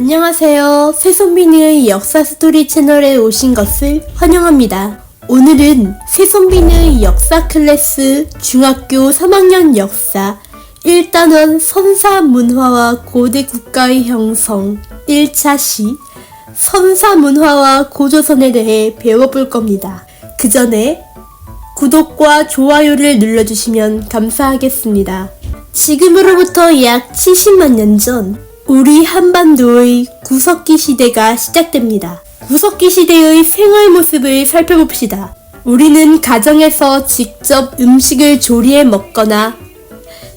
안녕하세요. 새손비누의 역사 스토리 채널에 오신 것을 환영합니다. 오늘은 새손비누의 역사 클래스 중학교 3학년 역사 1단원 선사문화와 고대 국가의 형성 1차 시 선사문화와 고조선에 대해 배워볼 겁니다. 그 전에 구독과 좋아요를 눌러주시면 감사하겠습니다. 지금으로부터 약 70만 년 전 우리 한반도의 구석기 시대가 시작됩니다. 구석기 시대의 생활 모습을 살펴봅시다. 우리는 가정에서 직접 음식을 조리해 먹거나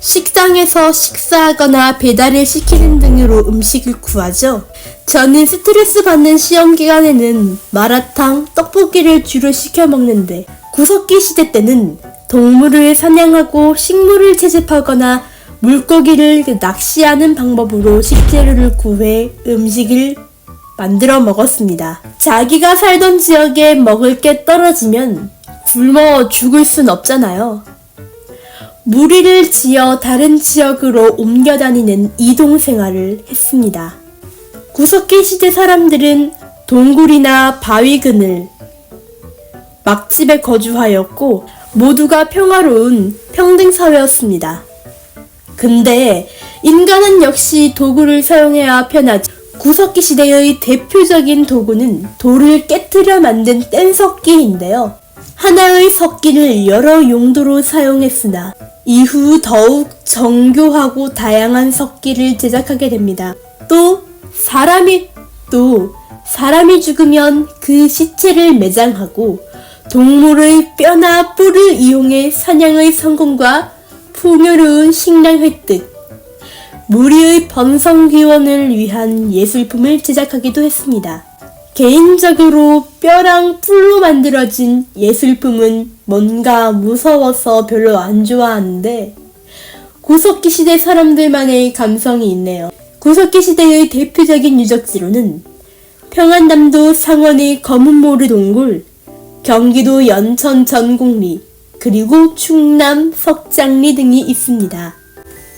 식당에서 식사하거나 배달을 시키는 등으로 음식을 구하죠. 저는 스트레스 받는 시험 기간에는 마라탕, 떡볶이를 주로 시켜 먹는데 구석기 시대 때는 동물을 사냥하고 식물을 채집하거나 물고기를 낚시하는 방법으로 식재료를 구해 음식을 만들어 먹었습니다. 자기가 살던 지역에 먹을 게 떨어지면 굶어 죽을 순 없잖아요. 무리를 지어 다른 지역으로 옮겨 다니는 이동 생활을 했습니다. 구석기 시대 사람들은 동굴이나 바위 그늘, 막집에 거주하였고 모두가 평화로운 평등사회였습니다. 근데 인간은 역시 도구를 사용해야 편하죠. 구석기 시대의 대표적인 도구는 돌을 깨뜨려 만든 뗀석기인데요. 하나의 석기를 여러 용도로 사용했으나 이후 더욱 정교하고 다양한 석기를 제작하게 됩니다. 또 사람이 죽으면 그 시체를 매장하고 동물의 뼈나 뿔을 이용해 사냥의 성공과 풍요로운 식량 획득, 무리의 번성기원을 위한 예술품을 제작하기도 했습니다. 개인적으로 뼈랑 뿔로 만들어진 예술품은 뭔가 무서워서 별로 안 좋아하는데 구석기 시대 사람들만의 감성이 있네요. 구석기 시대의 대표적인 유적지로는 평안남도 상원의 검은모르 동굴, 경기도 연천 전곡리, 그리고 충남 석장리 등이 있습니다.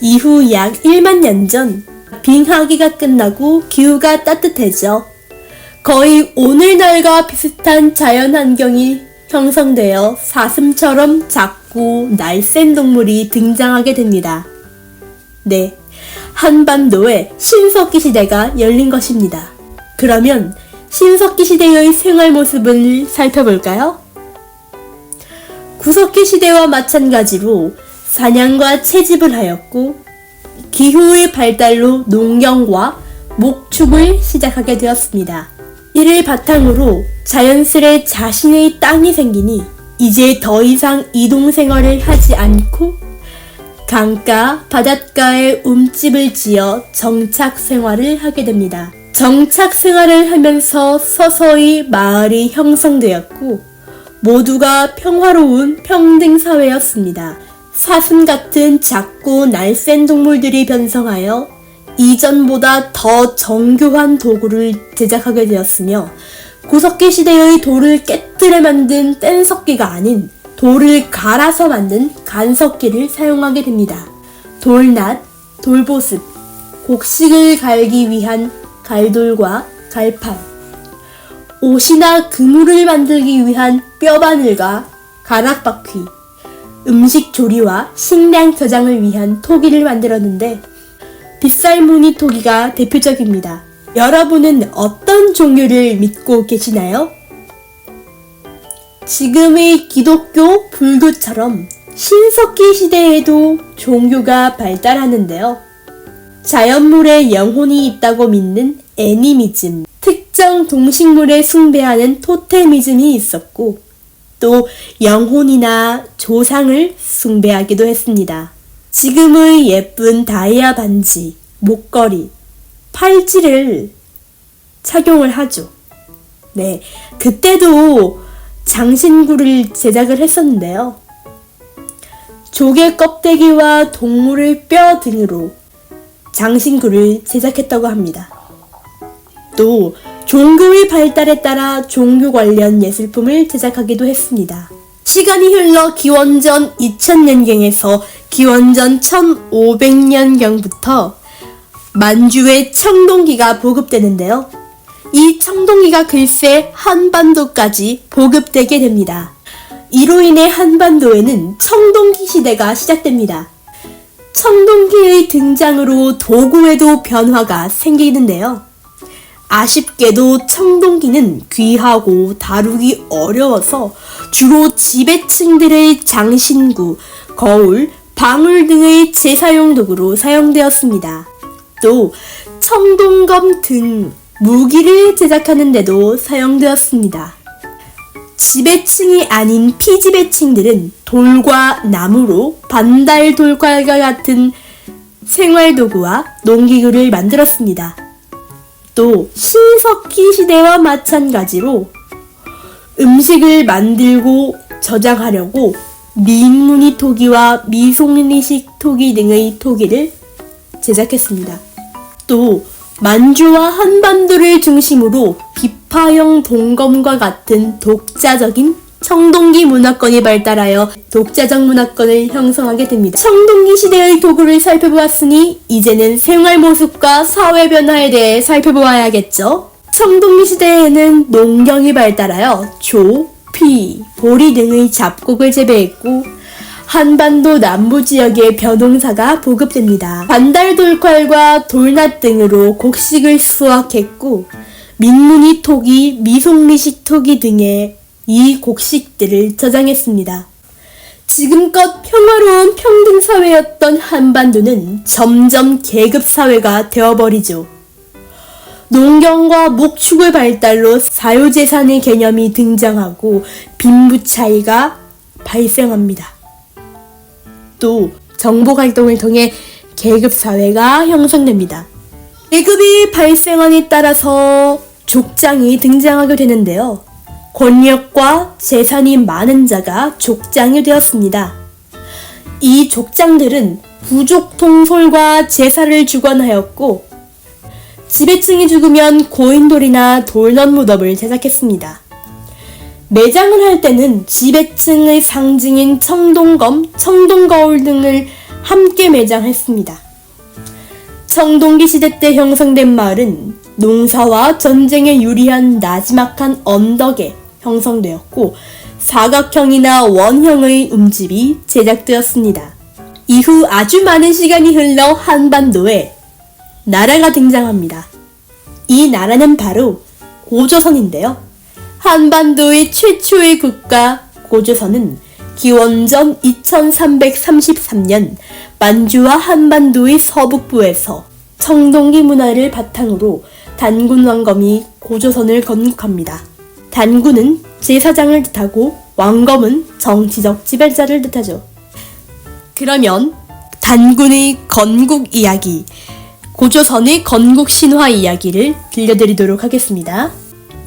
이후 약 1만 년 전 빙하기가 끝나고 기후가 따뜻해져 거의 오늘날과 비슷한 자연환경이 형성되어 사슴처럼 작고 날쌘 동물이 등장하게 됩니다. 네, 한반도에 신석기 시대가 열린 것입니다. 그러면 신석기 시대의 생활 모습을 살펴볼까요? 구석기 시대와 마찬가지로 사냥과 채집을 하였고 기후의 발달로 농경과 목축을 시작하게 되었습니다. 이를 바탕으로 자연스레 자신의 땅이 생기니 이제 더 이상 이동 생활을 하지 않고 강가, 바닷가에 움집을 지어 정착 생활을 하게 됩니다. 정착 생활을 하면서 서서히 마을이 형성되었고 모두가 평화로운 평등사회였습니다. 사슴 같은 작고 날쌘 동물들이 변성하여 이전보다 더 정교한 도구를 제작하게 되었으며 구석기 시대의 돌을 깨뜨려 만든 뗀석기가 아닌 돌을 갈아서 만든 간석기를 사용하게 됩니다. 돌낫, 돌보습, 곡식을 갈기 위한 갈돌과 갈판, 옷이나 그물을 만들기 위한 뼈바늘과 가락바퀴, 음식 조리와 식량 저장을 위한 토기를 만들었는데 빗살무늬 토기가 대표적입니다. 여러분은 어떤 종교를 믿고 계시나요? 지금의 기독교, 불교처럼 신석기 시대에도 종교가 발달하는데요. 자연물에 영혼이 있다고 믿는 애니미즘, 특정 동식물에 숭배하는 토테미즘이 있었고 또 영혼이나 조상을 숭배하기도 했습니다. 지금의 예쁜 다이아 반지, 목걸이, 팔찌를 착용을 하죠. 네, 그때도 장신구를 제작을 했었는데요. 조개 껍데기와 동물의 뼈 등으로 장신구를 제작했다고 합니다. 또 종교의 발달에 따라 종교 관련 예술품을 제작하기도 했습니다. 시간이 흘러 기원전 2000년경에서 기원전 1500년경부터 만주에 청동기가 보급되는데요. 이 청동기가 글쎄 한반도까지 보급되게 됩니다. 이로 인해 한반도에는 청동기 시대가 시작됩니다. 청동기의 등장으로 도구에도 변화가 생기는데요. 아쉽게도 청동기는 귀하고 다루기 어려워서 주로 지배층들의 장신구, 거울, 방울 등의 제사용 도구로 사용되었습니다. 또 청동검 등 무기를 제작하는 데도 사용되었습니다. 지배층이 아닌 피지배층들은 돌과 나무로 반달 돌칼과 같은 생활도구와 농기구를 만들었습니다. 또 신석기 시대와 마찬가지로 음식을 만들고 저장하려고 민무늬 토기와 미송리식 토기 등의 토기를 제작했습니다. 또 만주와 한반도를 중심으로 비파형 동검과 같은 독자적인 청동기 문화권이 발달하여 독자적 문화권을 형성하게 됩니다. 청동기 시대의 도구를 살펴보았으니 이제는 생활 모습과 사회 변화에 대해 살펴보아야겠죠. 청동기 시대에는 농경이 발달하여 조, 피, 보리 등의 잡곡을 재배했고 한반도 남부 지역의 벼농사가 보급됩니다. 반달돌칼과 돌낫 등으로 곡식을 수확했고 민무늬 토기, 미송리식 토기 등의 이 곡식들을 저장했습니다. 지금껏 평화로운 평등사회였던 한반도는 점점 계급사회가 되어버리죠. 농경과 목축의 발달로 사유재산의 개념이 등장하고 빈부 차이가 발생합니다. 또 정보활동을 통해 계급사회가 형성됩니다. 계급이 발생함에 따라서 족장이 등장하게 되는데요. 권력과 재산이 많은 자가 족장이 되었습니다. 이 족장들은 부족 통솔과 제사를 주관하였고 지배층이 죽으면 고인돌이나 돌넛 무덤을 제작했습니다. 매장을 할 때는 지배층의 상징인 청동검, 청동거울 등을 함께 매장했습니다. 청동기 시대 때 형성된 마을은 농사와 전쟁에 유리한 나지막한 언덕에 형성되었고 사각형이나 원형의 음집이 제작되었습니다. 이후 아주 많은 시간이 흘러 한반도에 나라가 등장합니다. 이 나라는 바로 고조선인데요. 한반도의 최초의 국가 고조선은 기원전 2333년 만주와 한반도의 서북부에서 청동기 문화를 바탕으로 단군 왕검이 고조선을 건국합니다. 단군은 제사장을 뜻하고 왕검은 정치적 지배자를 뜻하죠. 그러면 단군의 건국 이야기, 고조선의 건국 신화 이야기를 들려드리도록 하겠습니다.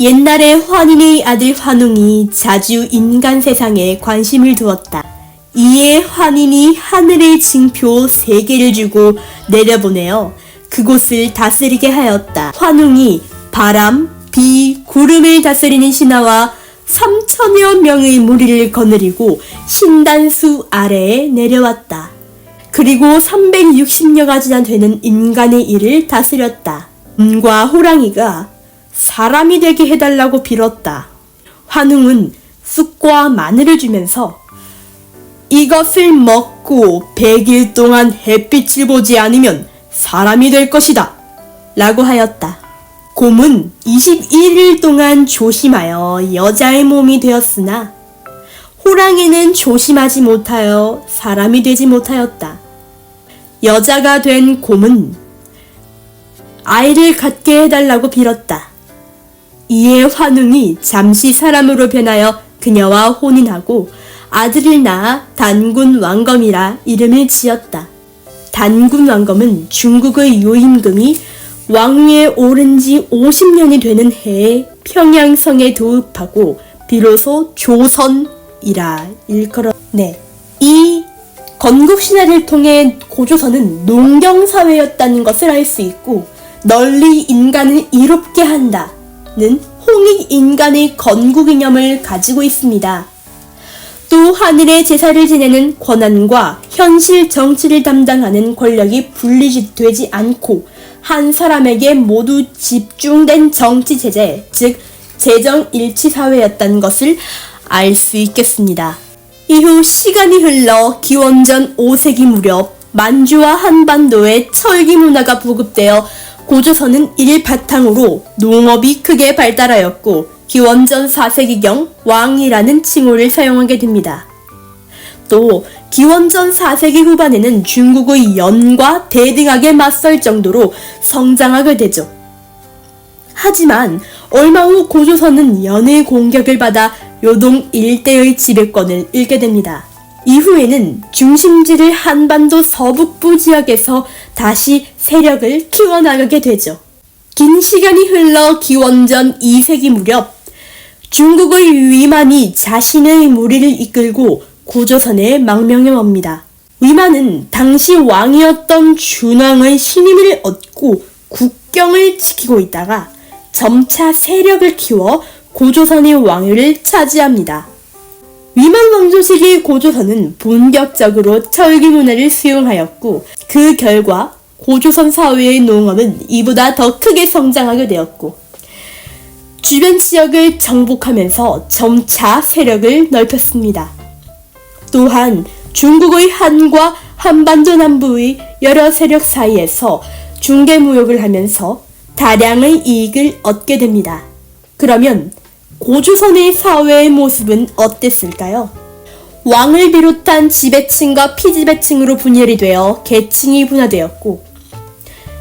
옛날에 환인의 아들 환웅이 자주 인간 세상에 관심을 두었다. 이에 환인이 하늘의 징표 3개를 주고 내려보내어 그곳을 다스리게 하였다. 환웅이 바람, 비, 구름을 다스리는 신하와 3천여 명의 무리를 거느리고 신단수 아래에 내려왔다. 그리고 360여 가지나 되는 인간의 일을 다스렸다. 곰과 호랑이가 사람이 되게 해달라고 빌었다. 환웅은 쑥과 마늘을 주면서 이것을 먹고 100일 동안 햇빛을 보지 않으면 사람이 될 것이다 라고 하였다. 곰은 21일 동안 조심하여 여자의 몸이 되었으나 호랑이는 조심하지 못하여 사람이 되지 못하였다. 여자가 된 곰은 아이를 갖게 해달라고 빌었다. 이에 환웅이 잠시 사람으로 변하여 그녀와 혼인하고 아들을 낳아 단군 왕검이라 이름을 지었다. 단군 왕검은 중국의 요임금이 왕위에 오른 지 50년이 되는 해에 평양성에 도읍하고 비로소 조선이라 일컬었네. 이 건국신화를 통해 고조선은 농경사회였다는 것을 알 수 있고 널리 인간을 이롭게 한다는 홍익인간의 건국이념을 가지고 있습니다. 또 하늘의 제사를 지내는 권한과 현실 정치를 담당하는 권력이 분리되지 않고 한 사람에게 모두 집중된 정치체제, 즉 재정일치사회였다는 것을 알 수 있겠습니다. 이후 시간이 흘러 기원전 5세기 무렵 만주와 한반도에 철기 문화가 보급되어 고조선은 이를 바탕으로 농업이 크게 발달하였고 기원전 4세기경 왕이라는 칭호를 사용하게 됩니다. 또 기원전 4세기 후반에는 중국의 연과 대등하게 맞설 정도로 성장하게 되죠. 하지만 얼마 후 고조선은 연의 공격을 받아 요동 일대의 지배권을 잃게 됩니다. 이후에는 중심지를 한반도 서북부 지역에서 다시 세력을 키워나가게 되죠. 긴 시간이 흘러 기원전 2세기 무렵 중국의 위만이 자신의 무리를 이끌고 고조선에 망명해 옵니다. 위만은 당시 왕이었던 준왕의 신임을 얻고 국경을 지키고 있다가 점차 세력을 키워 고조선의 왕위를 차지합니다. 위만 왕조 시기 고조선은 본격적으로 철기 문화를 수용하였고 그 결과 고조선 사회의 농업은 이보다 더 크게 성장하게 되었고 주변 지역을 정복하면서 점차 세력을 넓혔습니다. 또한 중국의 한과 한반도 남부의 여러 세력 사이에서 중개무역을 하면서 다량의 이익을 얻게 됩니다. 그러면 고조선의 사회의 모습은 어땠을까요? 왕을 비롯한 지배층과 피지배층으로 분열이 되어 계층이 분화되었고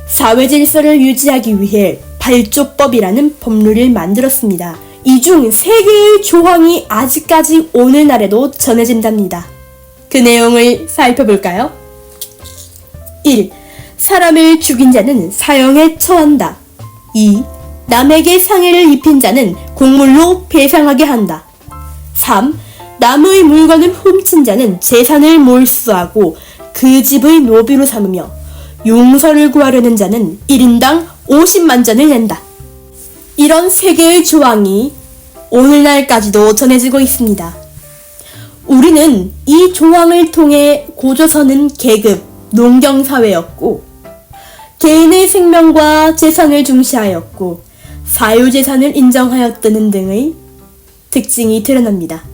사회 질서를 유지하기 위해 발조법이라는 법률을 만들었습니다. 이 중 3개의 조항이 아직까지 오늘날에도 전해진답니다. 그 내용을 살펴볼까요? 1. 사람을 죽인 자는 사형에 처한다. 2. 남에게 상해를 입힌 자는 공물로 배상하게 한다. 3. 남의 물건을 훔친 자는 재산을 몰수하고 그 집의 노비로 삼으며 용서를 구하려는 자는 1인당 50만 전을 낸다. 이런 3개의 조항이 오늘날까지도 전해지고 있습니다. 우리는 이 조항을 통해 고조선은 계급, 농경사회였고 개인의 생명과 재산을 중시하였고 사유재산을 인정하였다는 등의 특징이 드러납니다.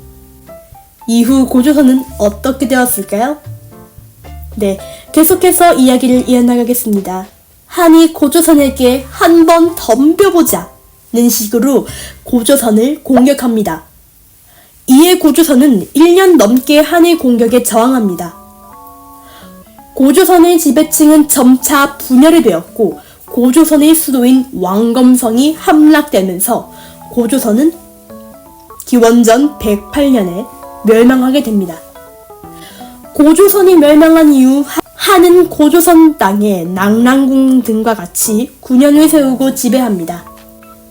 이후 고조선은 어떻게 되었을까요? 네, 계속해서 이야기를 이어나가겠습니다. 한이 고조선에게 한번 덤벼보자는 식으로 고조선을 공격합니다. 이에 고조선은 1년 넘게 한의 공격에 저항합니다. 고조선의 지배층은 점차 분열이 되었고 고조선의 수도인 왕검성이 함락되면서 고조선은 기원전 108년에 멸망하게 됩니다. 고조선이 멸망한 이후 한은 고조선 땅에 낙랑궁 등과 같이 군현을 세우고 지배합니다.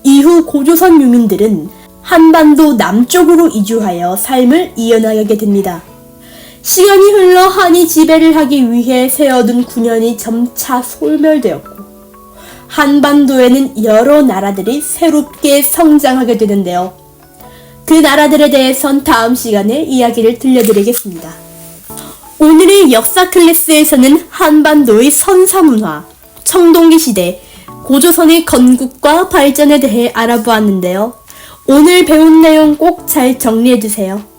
이후 고조선 유민들은 한반도 남쪽으로 이주하여 삶을 이어나가게 됩니다. 시간이 흘러 한이 지배를 하기 위해 세워둔 군현이 점차 소멸되었고 한반도에는 여러 나라들이 새롭게 성장하게 되는데요. 그 나라들에 대해선 다음 시간에 이야기를 들려드리겠습니다. 오늘의 역사 클래스에서는 한반도의 선사문화, 청동기 시대, 고조선의 건국과 발전에 대해 알아보았는데요. 오늘 배운 내용 꼭 잘 정리해주세요.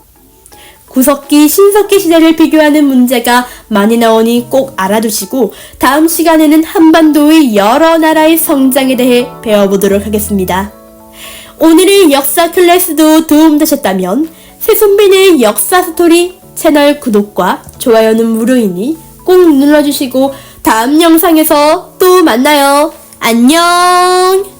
구석기, 신석기 시대를 비교하는 문제가 많이 나오니 꼭 알아두시고 다음 시간에는 한반도의 여러 나라의 성장에 대해 배워보도록 하겠습니다. 오늘의 역사 클래스도 도움되셨다면 새손빈의 역사 스토리 채널 구독과 좋아요는 무료이니 꼭 눌러주시고 다음 영상에서 또 만나요. 안녕!